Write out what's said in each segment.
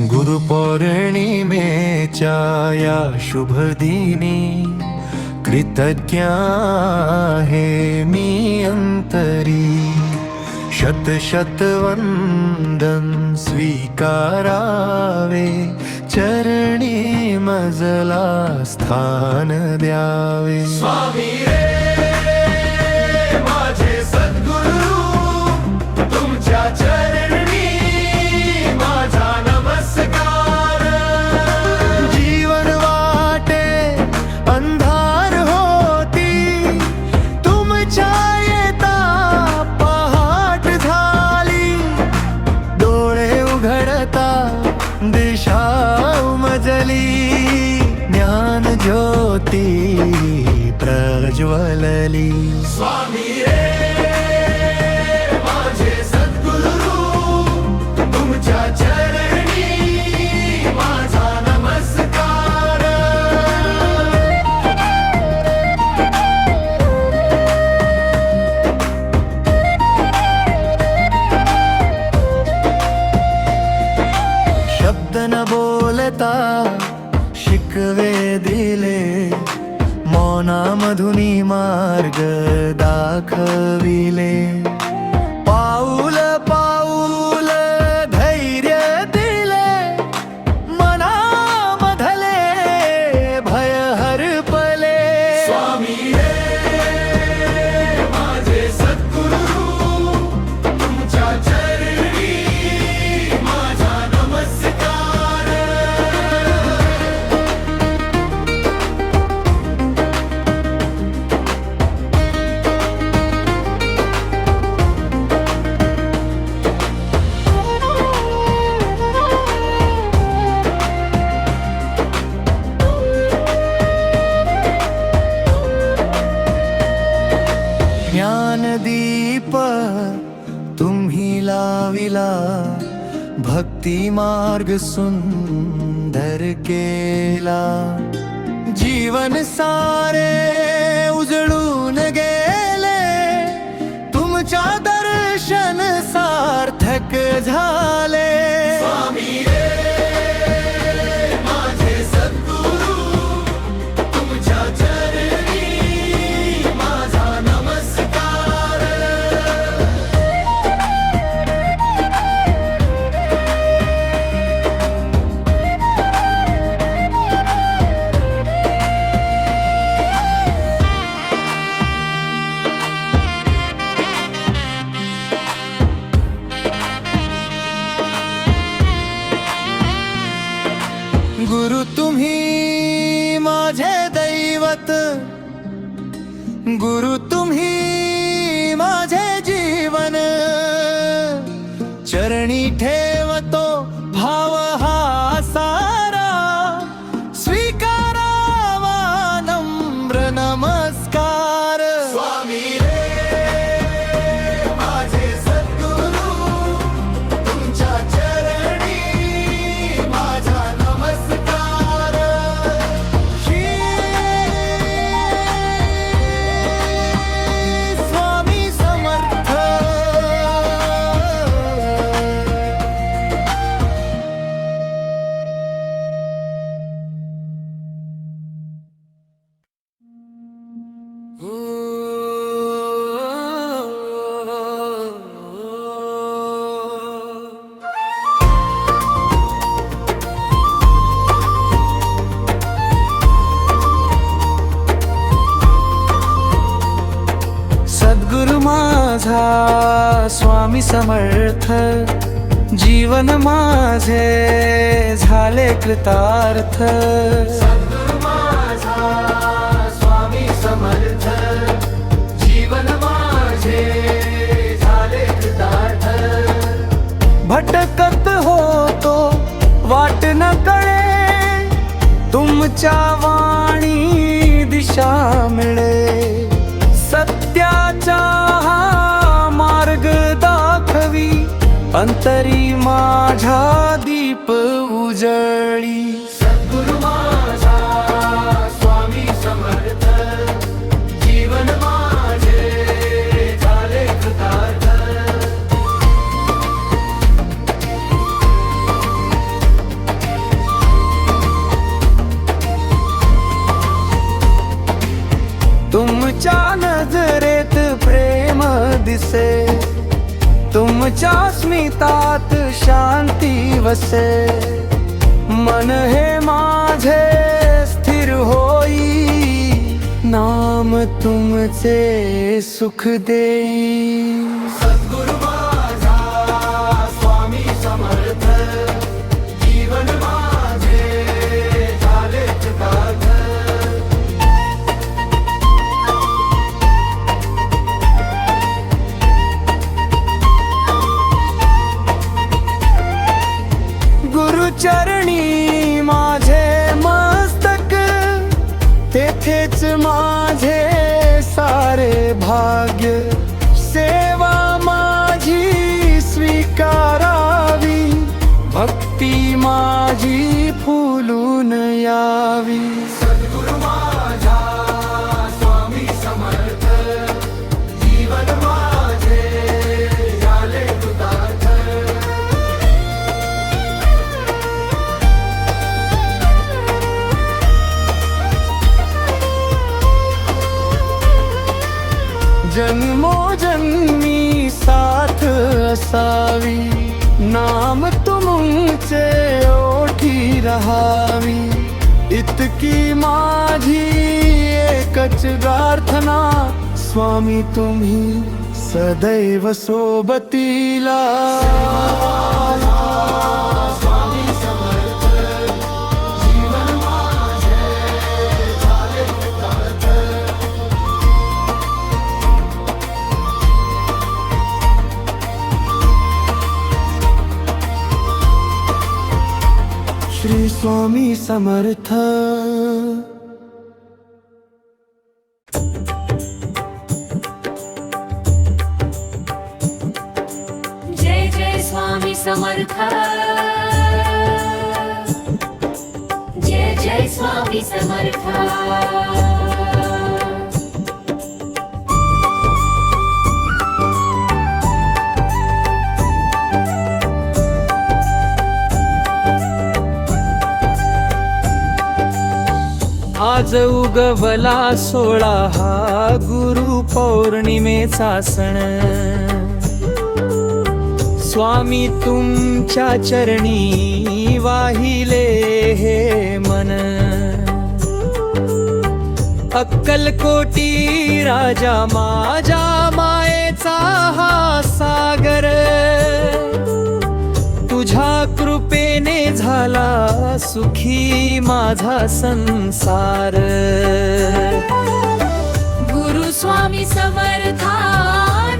गुरुपौर्णिमेच्या या शुभ दिनी कृतज्ञ आहे मी अंतरी। शत शत वंदन स्वीकारावे, चरणी मजला स्थान द्यावे। स्वामी रे माझे सद्गुरु, तुमच्या चरणी माझा नमस्कार। जीवन वाटे अंधार होती, तुमच्या येता पहाट झाली। डोळे उघडता दिशा उमजली, ज्ञान ज्योती प्रज्वलली। स्वामी रे माझे सद्गुरु, तुमच्या चरणी माझा नमस्कार। शब्द न बोलता शिकवे दिले, मौनामधुनी मार्ग दाखविले। पाऊल पाऊल धैर्य दिले, मनामधले भय हरपले। स्वामी रे माझे सद्गुरु, तुमच्या चरणी माझा नमस्कार। ज्ञानदीप तुम्ही लाविला, भक्ती मार्ग सुंदर केला। जीवन सारे उजळून गेले, तुमच्या दर्शन सार्थक झाले। स्वामी रे माझे सद्गुरु, तुमच्या चरणी माझा नमस्कार। गुरु तुम्ही माझे दैवत, गुरु तुम्ही माझे जीवन। चरणी ठेवतो भाव हा सारा, स्वीकारावा नम्र नमस्कार। स्वामी रे माझे सद्गुरु, तुमच्या चरणी माझा नमस्कार। श्री स्वामी समर्थ। सद्गुरु माझा स्वामी समर्थ, जीवन माझे झाले कृतार्थ। सद्गुरु माझा स्वामी समर्थ, जीवन माझे झाले कृतार्थ। भटकत होतो वाट न कळे, तुमच्या वाणी दिशा मिळे। सत्याचा हा मार्ग दाखवी, अंतरी माझ्या दीप उजळी। सद्गुरु माझा स्वामी समर्थ, जीवन माझे झाले कृतार्थ। तुमच्या स्मितात शांती वसे मन हे माझे स्थिर होई नाम तुमचे सुख देई सद्गुरु माझा स्वामी समर्थ जीवन माझे झाले चुकात गुरुचरणी माझे मस्तक तेथेच माझे सारे भाग्य सेवा माझी स्वीकारावी भक्ती माझी फुलून यावी सद्गुरु माझा स्वामी समर्थ जीवन माझे झाले कृतार्थ जन्मोजन्मी साथ असावी नाम तुमचे ओठी रहावी इतकी माझी एकच प्रार्थना स्वामी तुम्ही सदैव सोबतीला स्वामी समर्थ जीवन माझे झाले कृतार्थ श्री स्वामी समर्थ जय जय स्वामी समर्थ जय जय स्वामी समर्थ आज उगवला 16 हा गुरु पौर्णिमेचा सण स्वामी तुमच्या चरणी वाहिले हे मन अक्कलकोटी राजा माझ्या मायेचा हा सागर तुझ्या कृपेने झाला सुखी माझा संसार गुरु स्वामी समर्था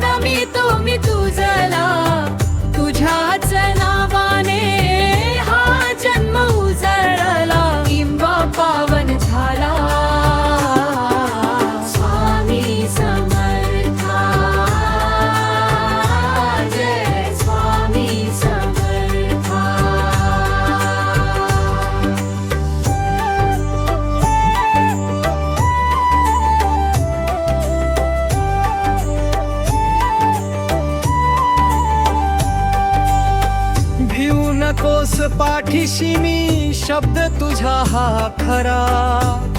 नमितो मी तुझला तुझ्याच नावाने हा जन्म उजळला इम्बा पावन झाला स्वामी समर्था जय स्वामी समर्था भिऊ नकोस पाठीशी मी शब्द तुझा हा खरा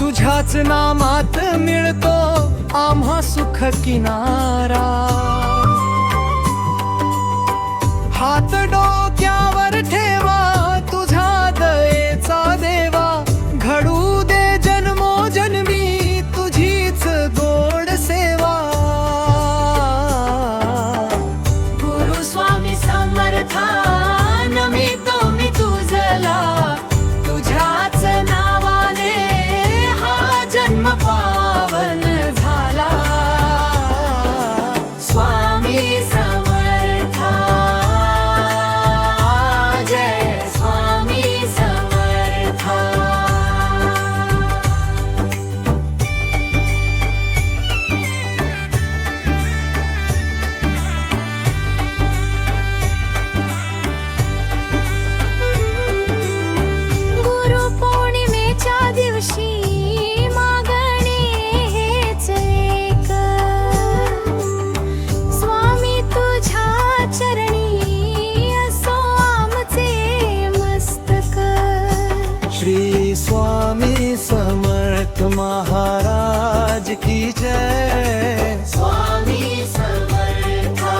तुझ्याच नामात मिळतो आम्हा सुख किनारा हात डोक्यावर ठेवा तुझा दयेचा देवा घडू दे जन्मोजन्मी तुझीच गोड सेवा गुरु स्वामी समर्था नमितो मी तुझला तुझ्याच नावाने हा जन्म पावन झाला स्वामी समर्था जय स्वामी समर्था गुरु पौर्णिमेच्या दिवशी मागणे हेच एक स्वामी तुझ्या चरणी असो आमचे मस्तक श्री स्वामी समर्थ महाराज की जय स्वामी समर्था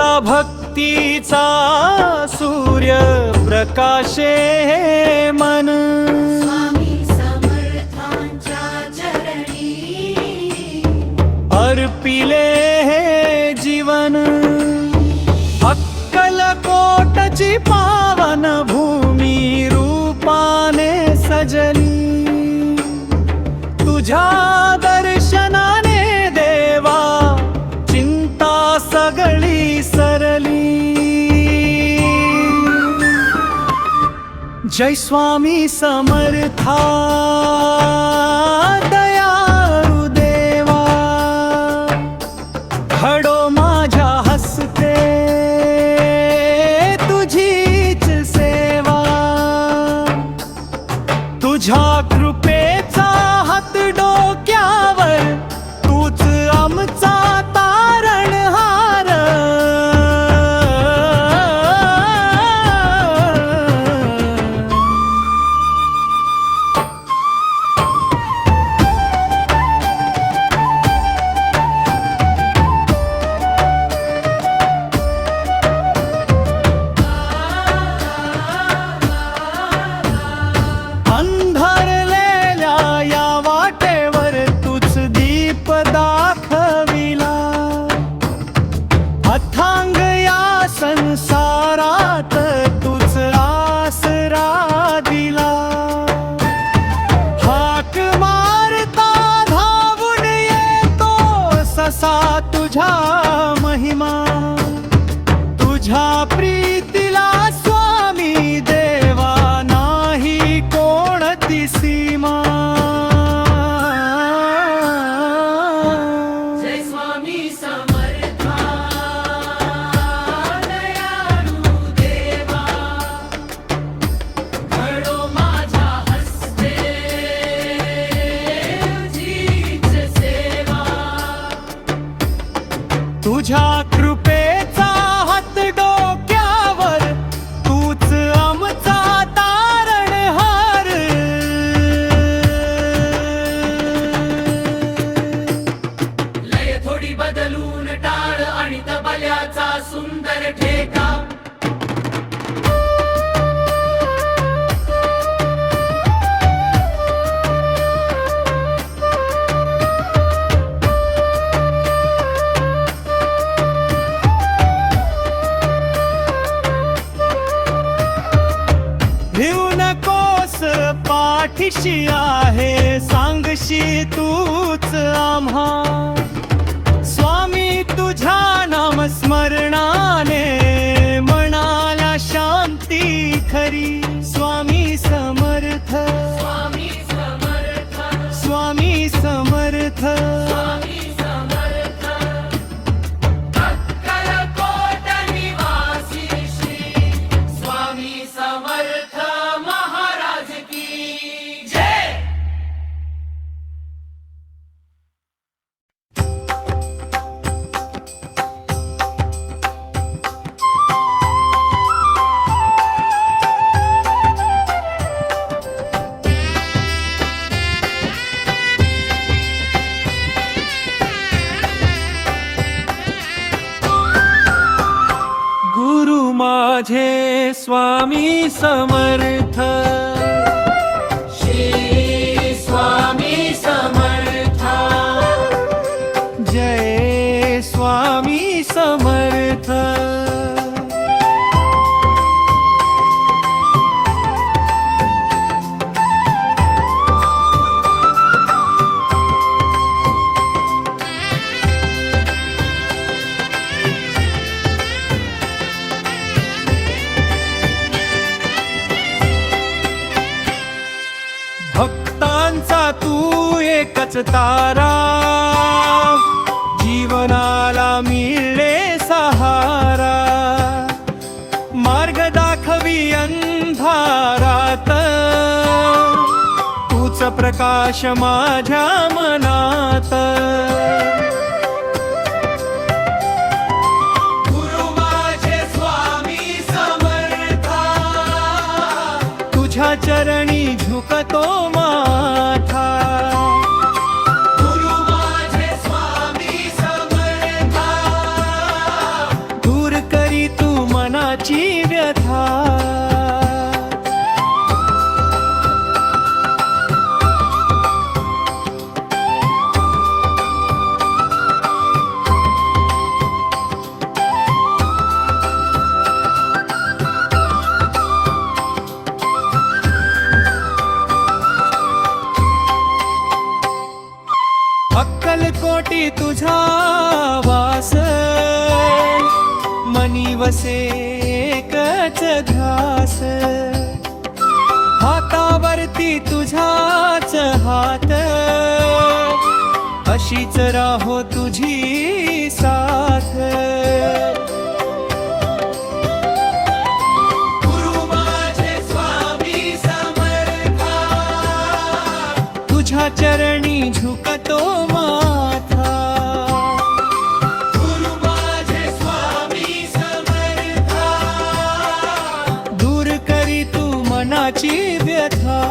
तुझ्या भक्तीचा सूर्य प्रकाशे मन. स्वामी समर्थांच्या चरणी अर्पिले हे जीवन. अक्कलकोटची पावन भूमी रूपाने सजली. तुझ्या दर्शनाने देवा चिंता सगळी सरली. जय स्वामी समर्था दयाळु देवा. घडो माझ्या हस्ते तुझीच सेवा. तुझ्या कृपेचा हात डोक्यावर तूच आमचा तारणहार. अंधारलेल्या या वाटेवर तूच दीप दाखविला. अथांग या संसारात तूच आसरा दिला. हाक मारता धावून येतो ससा तुझ्या महिमा. तुझ्या प्रीतीला स्वामी देवा नाही कोणती सीमा. जय स्वामी समर्था दयाळु देवा. घडो माझ्या हस्ते तुझीच सेवा. तुझ्या कृपेचा हात डोक्यावर तूच आमचा तारणहार. लय थोडी बदलून टाळ आणि तबल्याचा सुंदर ठेका. भिऊ नकोस पाठीशी आहे सांगशी तूच आम्हा. स्वामी तुझ्या नाम स्मरणाने मनाला शांती खरी. स्वामी समर्थ स्वामी समर्थ स्वामी समर्थ. स्वामी समर्थ. अक्कलकोट निवासी श्री स्वामी समर्थ महाराज की जय. गुरु माझे स्वामी समर्थ. श्री स्वामी समर्थ. जय स्वामी समर्थ. भक्तांचा तू एकच तारा. जीवनाला मिळले सहारा. मार्ग दाखवी अंधारात तूच प्रकाश माझ्या मनात. गुरु माझे स्वामी समर्था. तुझ्या चरणी झुकतो माथा. गुरु माझे स्वामी समर्था. दूर मनाची व्यथा. अक्कलकोटी तुझा वास, मनी वसे एकच ध्यास. हातावरती तुझाच हात, अशीच राहो तुझी साथ. गुरु माझे स्वामी समर्था, तुझ्या चरणी झुकतो माथा. गुरु माझे स्वामी समर्था, दूर करी तू मनाची व्यथा.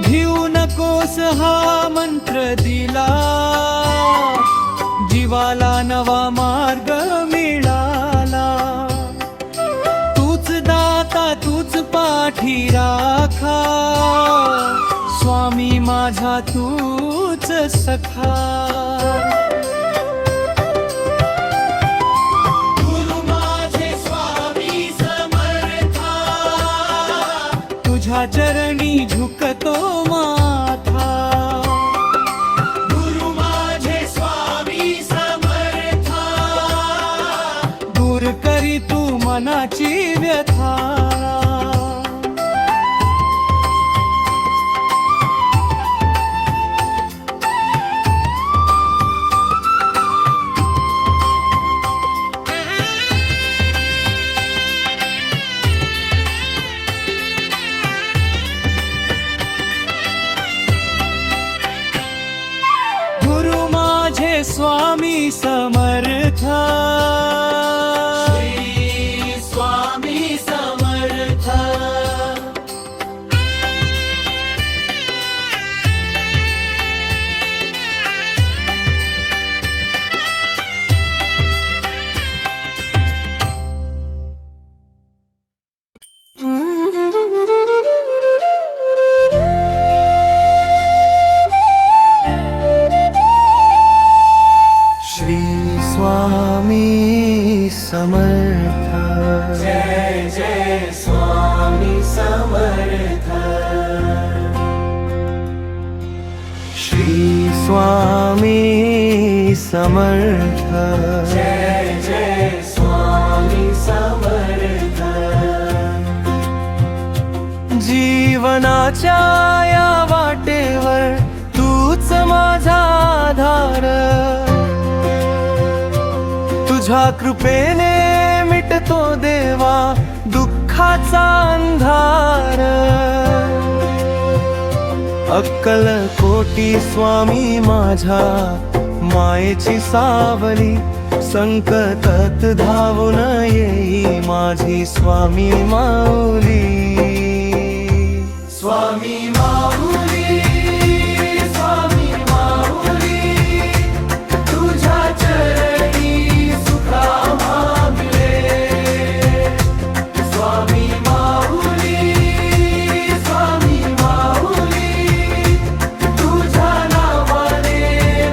भिऊ नकोस हा मंत्र दिला, जीवाला नवा मार्ग मिळाला. तूच दाता तूच पाठी राखा, स्वामी माझा तूच सखा. गुरु माझे स्वामी समर्था, तुझ्या चरणी झुकतो माथा. गुरु माझे स्वामी समर्था, दूर करी तू मनाची व्यथा. गुरु माझे स्वामी समर्थ, श्री स्वामी समर्थ. श्री स्वामी समर्थ. जय जय स्वामी समर्थ. श्री स्वामी समर्थ. जय जय स्वामी समर्थ. जीवनाच्या या वाटेवर तूच माझा आधार. तुझ्या कृपेने मिटतो देवा दुःखाचा अंधार. अक्कलकोटी स्वामी माझ्या मायेची सावली. संकटात धावून येई माझी स्वामी माऊली. स्वामी माऊली, स्वामी माऊली, तुझ्या चरणी सुखा मागले. स्वामी माऊली, स्वामी माऊली, तुझ्या नावाने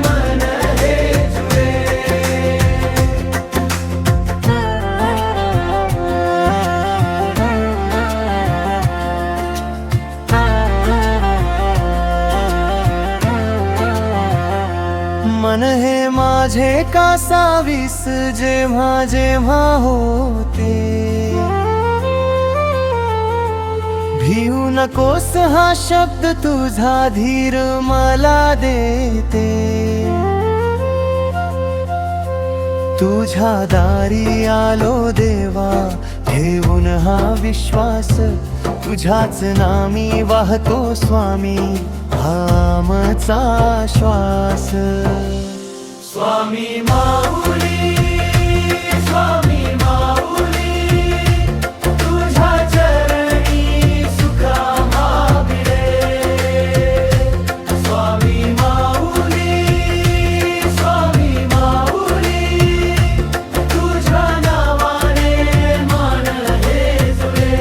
मन हे जुळे. मन हे माझे कासावीस जेव्हा जेव्हा होते. भिऊ नकोस हा शब्द तुझा धीर मला देते. तुझ्या दारी आलो देवा ठेवून हा विश्वास. तुझ्याच नामी वाहतो स्वामी आमचा श्वास. स्वामी माऊली, स्वामी माऊली, तुझ्या चरणी सुखा मागणे. स्वामी माऊली, स्वामी माऊली, तुझ्या नावाने मान हे जुळे.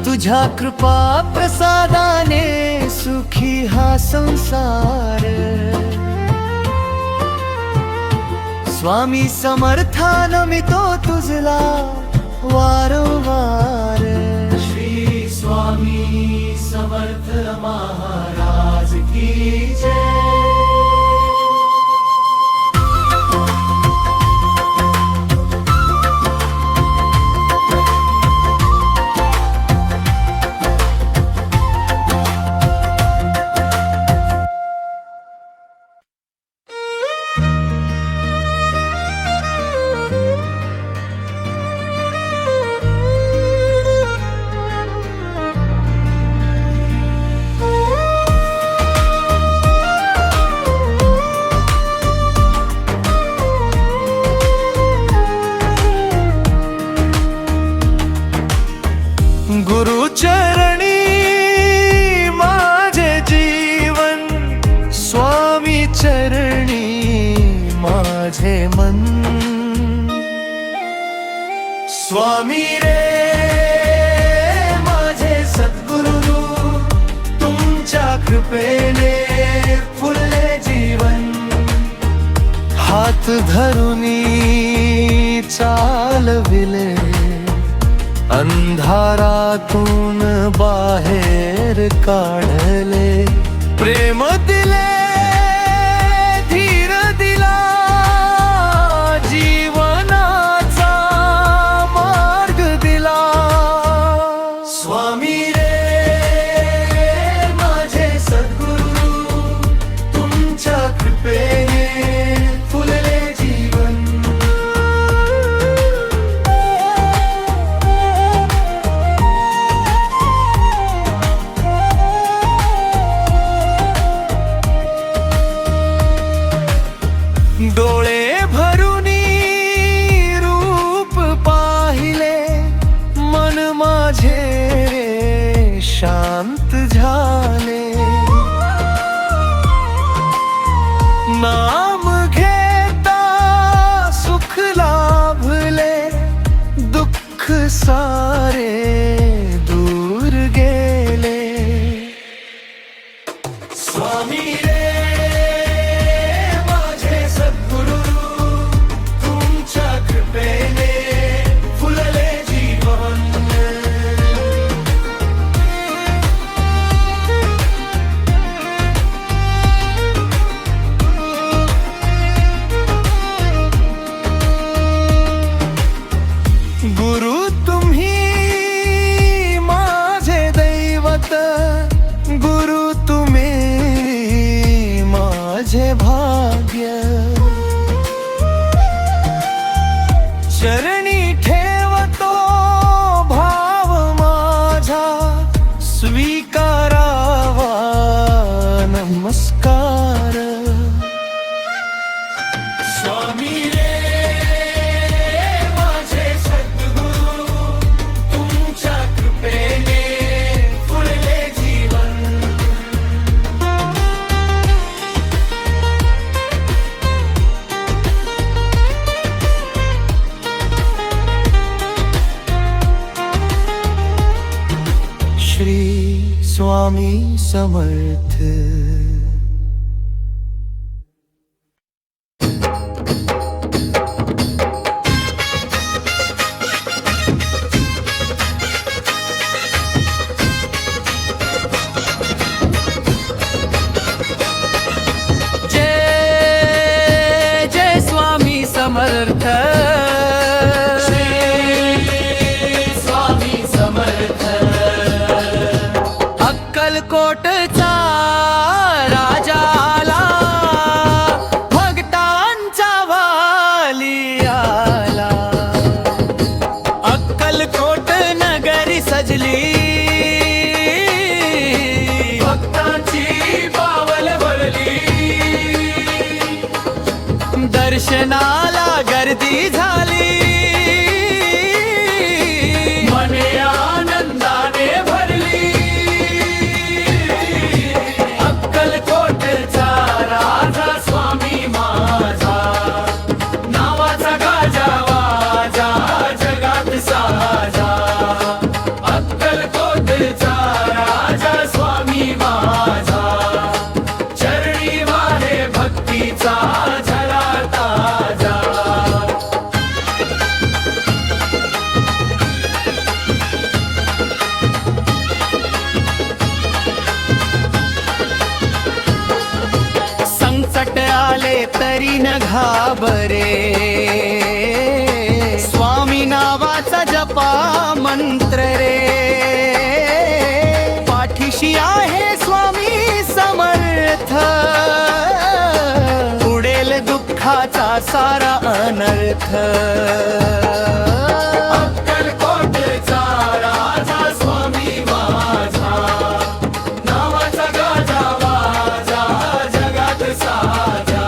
तुझ्या कृपा प्रसादाने सुखी हा संसार. स्वामी समर्थान मी तो तुझला वारंवार. श्री स्वामी समर्थ महाराज की जय. गुरुचरणी माझे जीवन, स्वामी चरणी माझे मन. स्वामी रे माझे सद्गुरु, तुमच्या कृपेने फुलले जीवन. हात धरुनी चालविले, अंधारातून बाहेर काढले. प्रेम दिले, धीर दिला, जीवनाचा मार्ग दिला. स्वामी रे माझे सद्गुरु, तुमच्या कृपेने फुलले जीवन. डोळे भरुनी रूप पाहिले, मन माझे रे शांत झाले. नाम घेता सुख लाभले, दुःख सारे दूर गेले. स्वामी रे गुरु तुम्ही माझे दैवत, गुरु तुम्ही माझे भाग्य. चरणी ठेवतो भाव माझा, स्वीकारावा नमस्कार. स्वामी रे माझे सद्गुरु, तुमच्या कृपेने फुलले जीवन. श्री स्वामी समर्थ. जय जय स्वामी समर्थ. गर्दी झाली मने आनंदाने भरली अक्कलकोटचा राजा स्वामी माझा नावाचा गाजावाजा जगात साजा अक्कलकोटचा राजा स्वामी माझा चरणी वाहे भक्तीचा झरा ताजा संकट आले तरी न घाबरे स्वामी नावाचा जपा मंत्र रे पाठीशी आहे स्वामी समर्थ उडेल दुःखाचा सारा अनर्थ अक्कलकोटचा राजा स्वामी माझा नावाचा गाजावाजा जगात साजा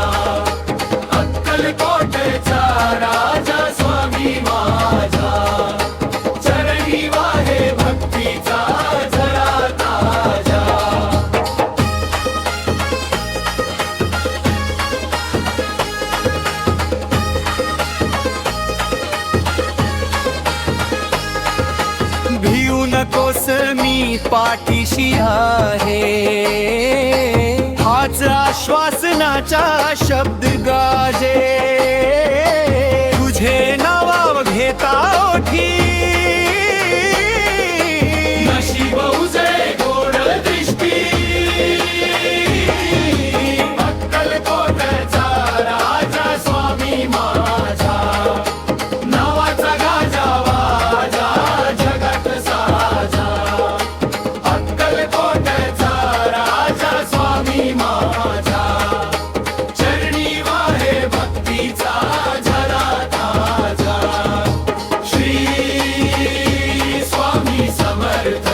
अक्कलकोटचा राजा स्वामी माझा चरणी वाहे भक्तीचा झरा ताजा भिऊ नकोस मी पाठीशी आहे हाच आश्वासनाचा शब्द गाजे तुझे नाव घेता ओठी नशीब उजळे गोड दृष्टी अक्कलकोटचा राजा स्वामी माझा नावाचा गाजावाजा जगात साजा अक्कलकोटचा राजा स्वामी माझा चरणी वाहे भक्तीचा झरा ताजा श्री स्वामी समर्थ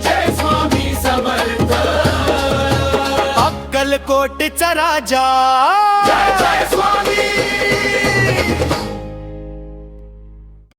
जय स्वामी समर्थ अक्कलकोटचा राजा